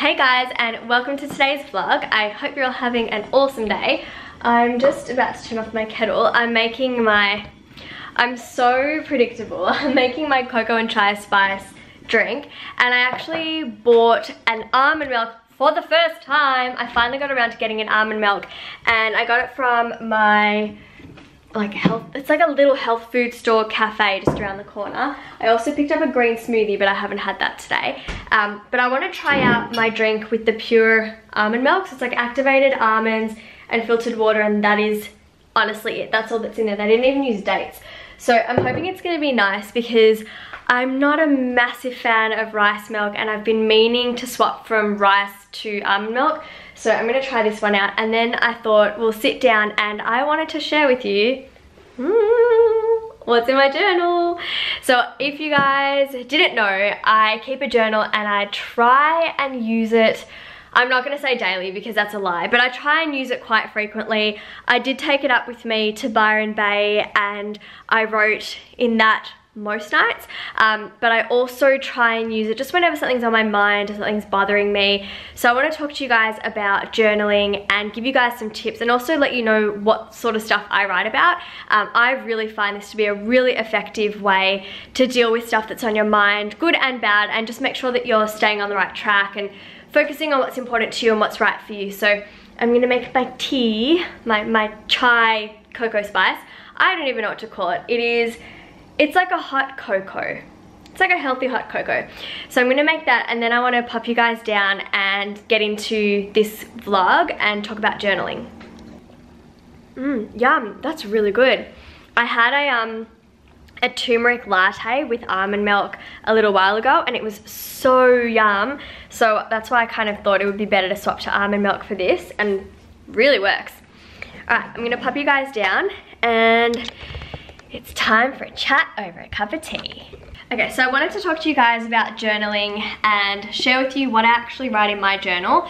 Hey guys, and welcome to today's vlog. I hope you're all having an awesome day. I'm just about to turn off my kettle. I'm so predictable. I'm making my cocoa and chai spice drink, and I actually bought an almond milk for the first time. I finally got around to getting an almond milk, and I got it from my it's like a little health food store cafe just around the corner. I also picked up a green smoothie, but I haven't had that today. But I want to try out my drink with the pure almond milk. So it's like activated almonds and filtered water, and that is honestly it. That's all that's in there. They didn't even use dates. So I'm hoping it's going to be nice because I'm not a massive fan of rice milk, and I've been meaning to swap from rice to almond milk. So I'm going to try this one out, and then I thought we'll sit down and I wanted to share with you what's in my journal. So if you guys didn't know, I keep a journal and I try and use it. I'm not going to say daily because that's a lie, but I try and use it quite frequently. I did take it up with me to Byron Bay and I wrote in that most nights, but I also try and use it just whenever something's on my mind or something's bothering me. So I want to talk to you guys about journaling and give you guys some tips, and also let you know what sort of stuff I write about. I really find this to be a really effective way to deal with stuff that's on your mind, good and bad, and just make sure that you're staying on the right track and focusing on what's important to you and what's right for you. So I'm gonna make my tea, my chai cocoa spice. I don't even know what to call it. It's like a hot cocoa. It's like a healthy hot cocoa. So I'm gonna make that, and then I wanna pop you guys down and get into this vlog and talk about journaling. Yum, that's really good. I had a turmeric latte with almond milk a little while ago, and it was so yum. So that's why I kind of thought it would be better to swap to almond milk for this, and really works. All right, I'm gonna pop you guys down, and it's time for a chat over a cup of tea. Okay, so I wanted to talk to you guys about journaling and share with you what I actually write in my journal.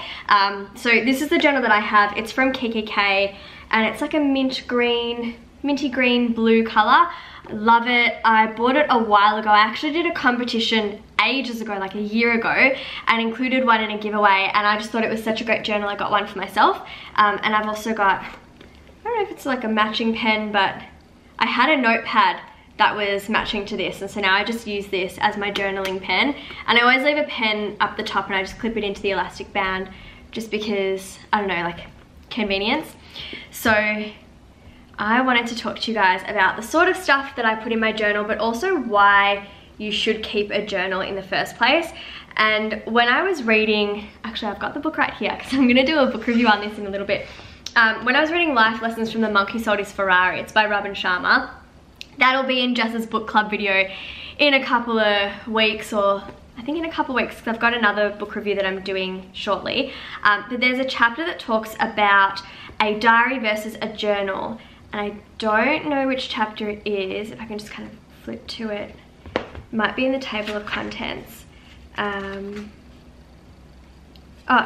So this is the journal that I have. It's from KKK, and it's like a minty green blue color. I love it. I bought it a while ago. I actually did a competition ages ago, like a year ago, and included one in a giveaway, and I just thought it was such a great journal. I got one for myself, and I've also got, I don't know if it's like a matching pen, but I had a notepad that was matching to this, and so now I just use this as my journaling pen. And I always leave a pen up the top and I just clip it into the elastic band just because, I don't know, like convenience. So I wanted to talk to you guys about the sort of stuff that I put in my journal, but also why you should keep a journal in the first place. And when I was reading, actually I've got the book right here because I'm gonna do a book review on this in a little bit. When I was reading Life Lessons from the Monk Who Sold His Ferrari, it's by Robin Sharma. That'll be in Jess's book club video in a couple of weeks, or I think in a couple of weeks, because I've got another book review that I'm doing shortly. But there's a chapter that talks about a diary versus a journal, and I don't know which chapter it is. If I can just kind of flip to it. It might be in the table of contents.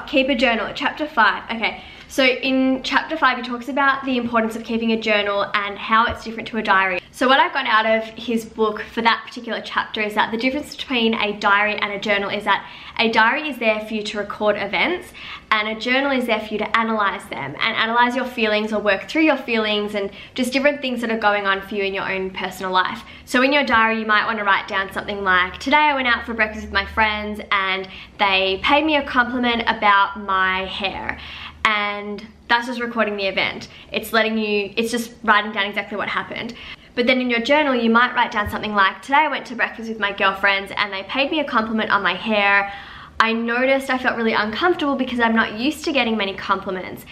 Keep a journal, chapter 5. Okay, so in chapter 5 he talks about the importance of keeping a journal and how it's different to a diary. So what I got out of his book for that particular chapter is that the difference between a diary and a journal is that a diary is there for you to record events, and a journal is there for you to analyze them and analyze your feelings or work through your feelings and just different things that are going on for you in your own personal life. So in your diary you might want to write down something like, today I went out for breakfast with my friends and they paid me a compliment about my hair. And that's just recording the event. It's just writing down exactly what happened. But then in your journal, you might write down something like, today I went to breakfast with my girlfriends and they paid me a compliment on my hair. I noticed I felt really uncomfortable because I'm not used to getting many compliments.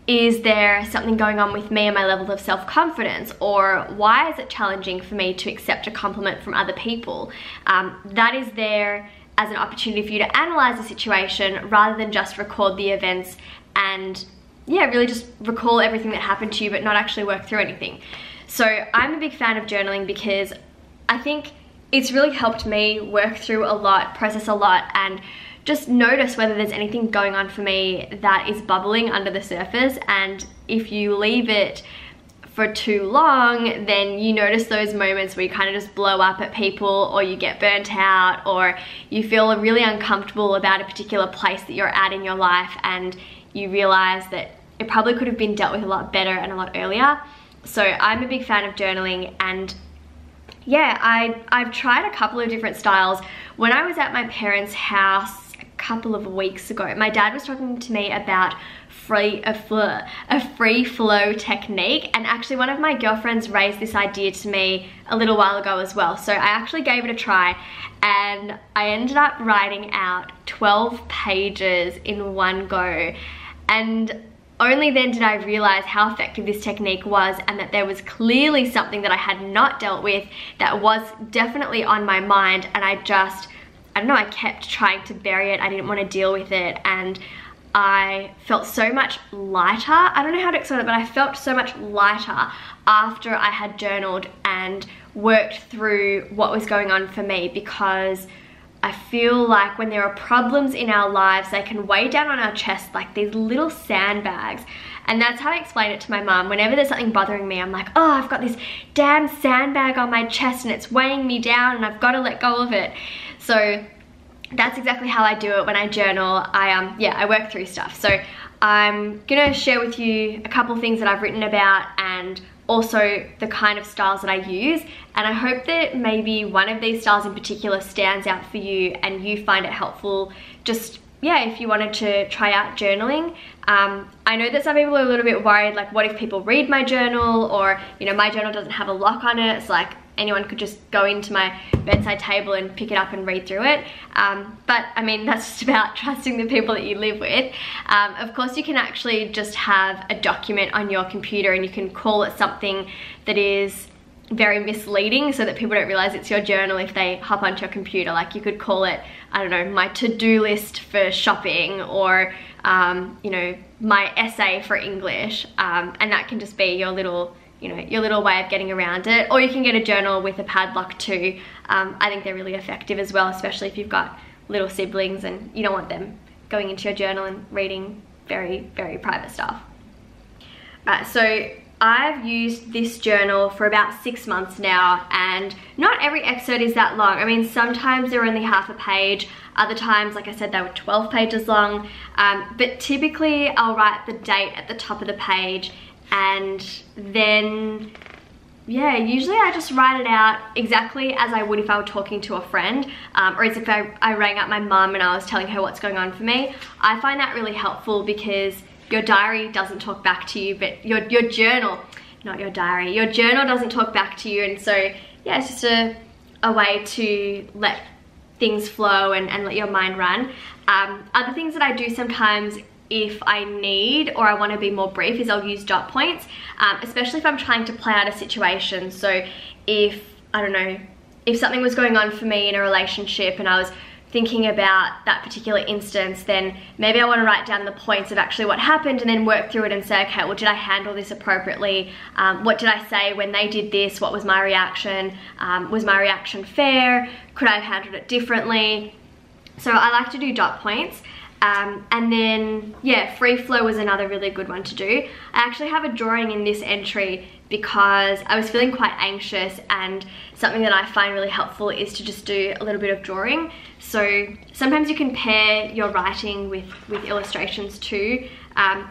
Is there something going on with me and my level of self-confidence? Or why is it challenging for me to accept a compliment from other people? That is there as an opportunity for you to analyze the situation rather than just record the events and yeah, really just recall everything that happened to you but not actually work through anything. So I'm a big fan of journaling because I think it's really helped me work through a lot, process a lot, and just notice whether there's anything going on for me that is bubbling under the surface. And if you leave it for too long, then you notice those moments where you kind of just blow up at people, or you get burnt out, or you feel really uncomfortable about a particular place that you're at in your life, and you realize that it probably could have been dealt with a lot better and a lot earlier. So I'm a big fan of journaling, and yeah, I've tried a couple of different styles. When I was at my parents' house a couple of weeks ago, my dad was talking to me about a free flow technique, and actually one of my girlfriends raised this idea to me a little while ago as well. So I actually gave it a try, and I ended up writing out 12 pages in one go, and only then did I realize how effective this technique was, and that there was clearly something that I had not dealt with that was definitely on my mind, and I don't know, I kept trying to bury it. I didn't want to deal with it, and I felt so much lighter. I don't know how to explain it, but I felt so much lighter after I had journaled and worked through what was going on for me, because I feel like when there are problems in our lives, they can weigh down on our chest like these little sandbags. And that's how I explain it to my mum. Whenever there's something bothering me, I'm like, oh, I've got this damn sandbag on my chest and it's weighing me down and I've got to let go of it. So that's exactly how I do it when I journal. I work through stuff. So I'm gonna share with you a couple things that I've written about, and also the kind of styles that I use, and I hope that maybe one of these styles in particular stands out for you and you find it helpful. Just, yeah, if you wanted to try out journaling. I know that some people are a little bit worried, like what if people read my journal, or you know, my journal doesn't have a lock on it, it's like anyone could just go into my bedside table and pick it up and read through it. But I mean, that's just about trusting the people that you live with. Of course, you can actually just have a document on your computer, and you can call it something that is very misleading so that people don't realize it's your journal if they hop onto your computer. Like you could call it, I don't know, my to-do list for shopping, or you know, my essay for English, and that can just be your little, you know, your little way of getting around it. Or you can get a journal with a padlock too. I think they're really effective as well, especially if you've got little siblings and you don't want them going into your journal and reading very, very private stuff. So I've used this journal for about 6 months now, and not every excerpt is that long. I mean, sometimes they're only half a page, other times, like I said, they were 12 pages long, but typically I'll write the date at the top of the page, and then, yeah, usually I just write it out exactly as I would if I were talking to a friend, or as if I rang up my mum and I was telling her what's going on for me. I find that really helpful because your diary doesn't talk back to you, but your journal, not your diary, your journal doesn't talk back to you. And so, yeah, it's just a way to let things flow and let your mind run. Other things that I do sometimes if I need, or I want to be more brief, is I'll use dot points, especially if I'm trying to plan out a situation. So if, I don't know, if something was going on for me in a relationship and I was thinking about that particular instance, then maybe I want to write down the points of actually what happened and then work through it and say, okay, well, did I handle this appropriately? What did I say when they did this? What was my reaction? Was my reaction fair? Could I have handled it differently? So I like to do dot points. And then, yeah, free flow was another really good one to do. I actually have a drawing in this entry because I was feeling quite anxious, and something that I find really helpful is to just do a little bit of drawing. So sometimes you can pair your writing with illustrations too,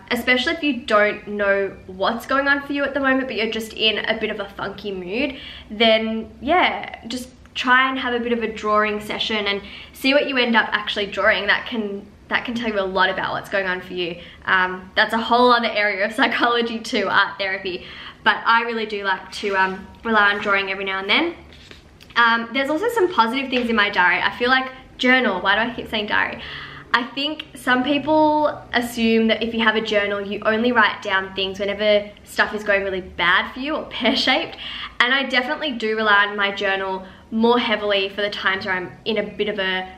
especially if you don't know what's going on for you at the moment, but you're just in a bit of a funky mood. Then, yeah, just try and have a bit of a drawing session and see what you end up actually drawing. That can tell you a lot about what's going on for you. That's a whole other area of psychology too, art therapy. But I really do like to rely on drawing every now and then. There's also some positive things in my diary. I feel like journal, why do I keep saying diary? I think some people assume that if you have a journal, you only write down things whenever stuff is going really bad for you or pear-shaped. And I definitely do rely on my journal more heavily for the times where I'm in a bit of a,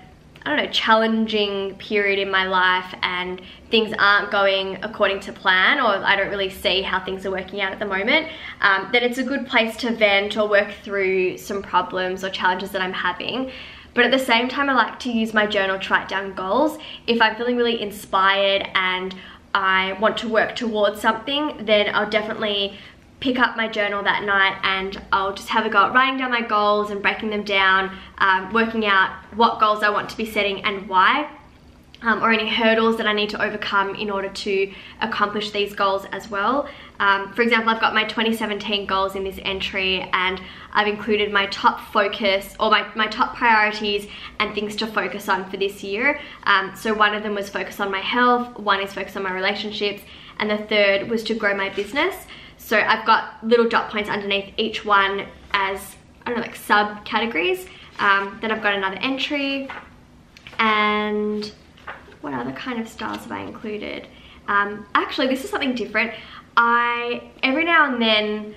I don't know, challenging period in my life and things aren't going according to plan, or I don't really see how things are working out at the moment. Then it's a good place to vent or work through some problems or challenges that I'm having. But at the same time, I like to use my journal to write down goals. If I'm feeling really inspired and I want to work towards something, then I'll definitely pick up my journal that night and I'll just have a go at writing down my goals and breaking them down, working out what goals I want to be setting and why, or any hurdles that I need to overcome in order to accomplish these goals as well. For example, I've got my 2017 goals in this entry, and I've included my top focus, or my top priorities and things to focus on for this year. So one of them was focus on my health, one is focus on my relationships, and the third was to grow my business. So I've got little dot points underneath each one as, I don't know, like subcategories. Then I've got another entry, and what other kind of styles have I included? Actually, this is something different. Every now and then,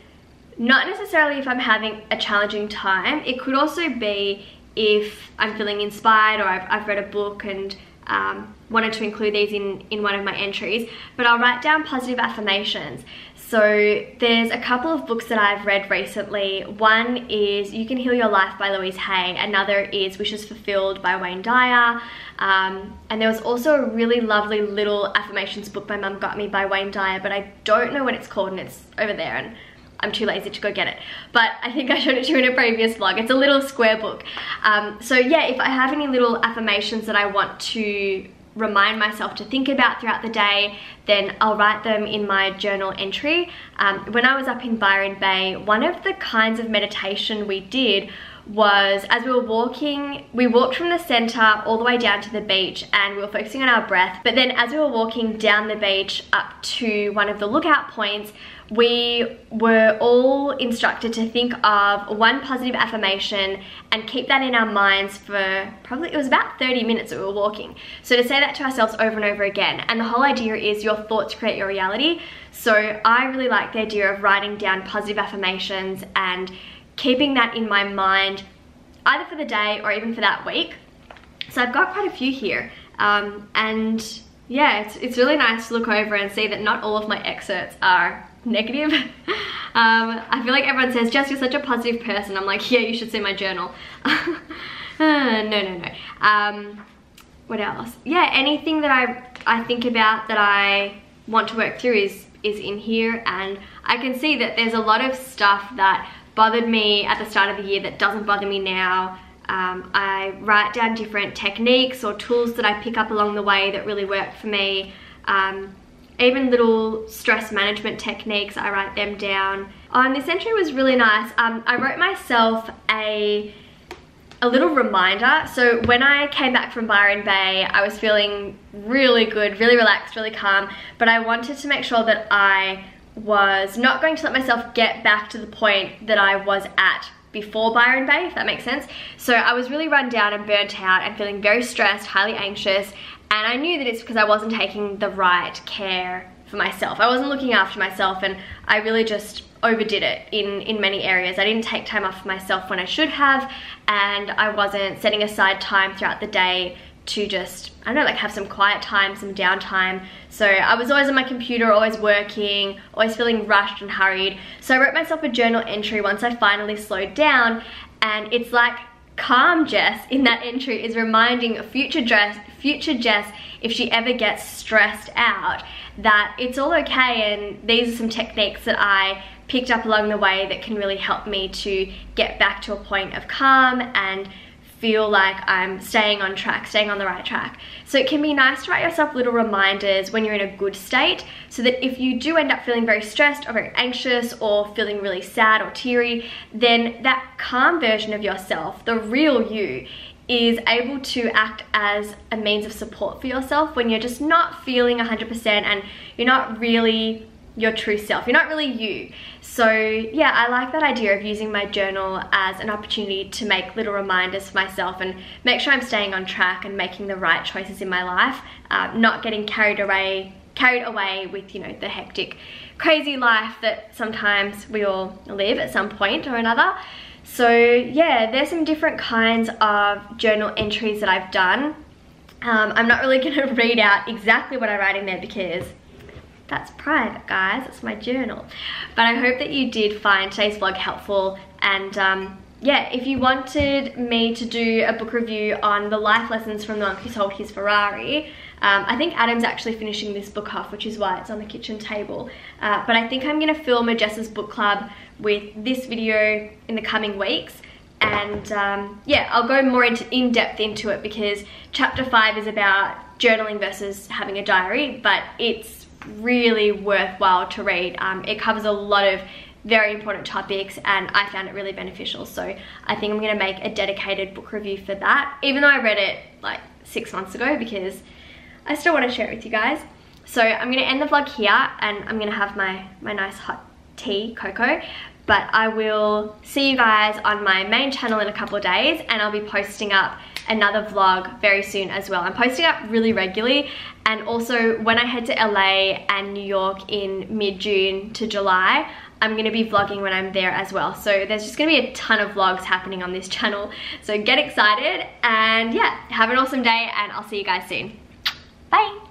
not necessarily if I'm having a challenging time, it could also be if I'm feeling inspired or I've read a book and wanted to include these in one of my entries, but I'll write down positive affirmations. So there's a couple of books that I've read recently. One is You Can Heal Your Life by Louise Hay. Another is Wishes Fulfilled by Wayne Dyer. And there was also a really lovely little affirmations book my mum got me by Wayne Dyer, but I don't know what it's called and it's over there and I'm too lazy to go get it. But I think I showed it to you in a previous vlog. It's a little square book. So yeah, if I have any little affirmations that I want to remind myself to think about throughout the day, then I'll write them in my journal entry. When I was up in Byron Bay, one of the kinds of meditation we did was, as we were walking, we walked from the center all the way down to the beach and we were focusing on our breath, but then as we were walking down the beach up to one of the lookout points, we were all instructed to think of one positive affirmation and keep that in our minds for probably, it was about 30 minutes that we were walking. So to say that to ourselves over and over again. And the whole idea is your thoughts create your reality. So I really like the idea of writing down positive affirmations and keeping that in my mind either for the day or even for that week. So I've got quite a few here. And yeah, it's really nice to look over and see that not all of my excerpts are negative. I feel like everyone says, Jess, you're such a positive person. I'm like, yeah, you should see my journal. No. What else? Yeah, anything that I think about that I want to work through is in here, and I can see that there's a lot of stuff that bothered me at the start of the year that doesn't bother me now. I write down different techniques or tools that I pick up along the way that really work for me. Even little stress management techniques, I write them down. And this entry was really nice. I wrote myself a little reminder. So when I came back from Byron Bay, I was feeling really good, really relaxed, really calm, but I wanted to make sure that I was not going to let myself get back to the point that I was at before Byron Bay, if that makes sense. So I was really run down and burnt out and feeling very stressed, highly anxious, and I knew that it's because I wasn't taking the right care for myself. I wasn't looking after myself, and I really just overdid it in many areas. I didn't take time off for myself when I should have, and I wasn't setting aside time throughout the day to just, I don't know, like have some quiet time, some downtime. So I was always on my computer, always working, always feeling rushed and hurried. So I wrote myself a journal entry once I finally slowed down, and it's like calm Jess in that entry is reminding future Jess, if she ever gets stressed out, that it's all okay, and these are some techniques that I picked up along the way that can really help me to get back to a point of calm and feel like I'm staying on track, staying on the right track. So it can be nice to write yourself little reminders when you're in a good state, so that if you do end up feeling very stressed or very anxious or feeling really sad or teary, then that calm version of yourself, the real you, is able to act as a means of support for yourself when you're just not feeling 100% and you're not really your true self. You're not really you. So yeah, I like that idea of using my journal as an opportunity to make little reminders for myself and make sure I'm staying on track and making the right choices in my life, not getting carried away with, you know, the hectic, crazy life that sometimes we all live at some point or another. So yeah, there's some different kinds of journal entries that I've done. I'm not really going to read out exactly what I write in there because that's private, guys. It's my journal. But I hope that you did find today's vlog helpful, and yeah, if you wanted me to do a book review on the life lessons from the monk who sold his Ferrari, I think Adam's actually finishing this book off, which is why it's on the kitchen table. But I think I'm going to film a Jess's book club with this video in the coming weeks. And yeah, I'll go more in depth into it, because chapter 5 is about journaling versus having a diary, but it's really worthwhile to read. It covers a lot of very important topics, and I found it really beneficial. So I think I'm going to make a dedicated book review for that, even though I read it like 6 months ago, because I still want to share it with you guys. So I'm going to end the vlog here, and I'm going to have my nice hot tea, cocoa. But I will see you guys on my main channel in a couple of days, and I'll be posting up another vlog very soon as well. I'm posting up really regularly, and also when I head to LA and New York in mid-June to July, I'm going to be vlogging when I'm there as well. So there's just going to be a ton of vlogs happening on this channel. So get excited, and yeah, have an awesome day, and I'll see you guys soon. Bye!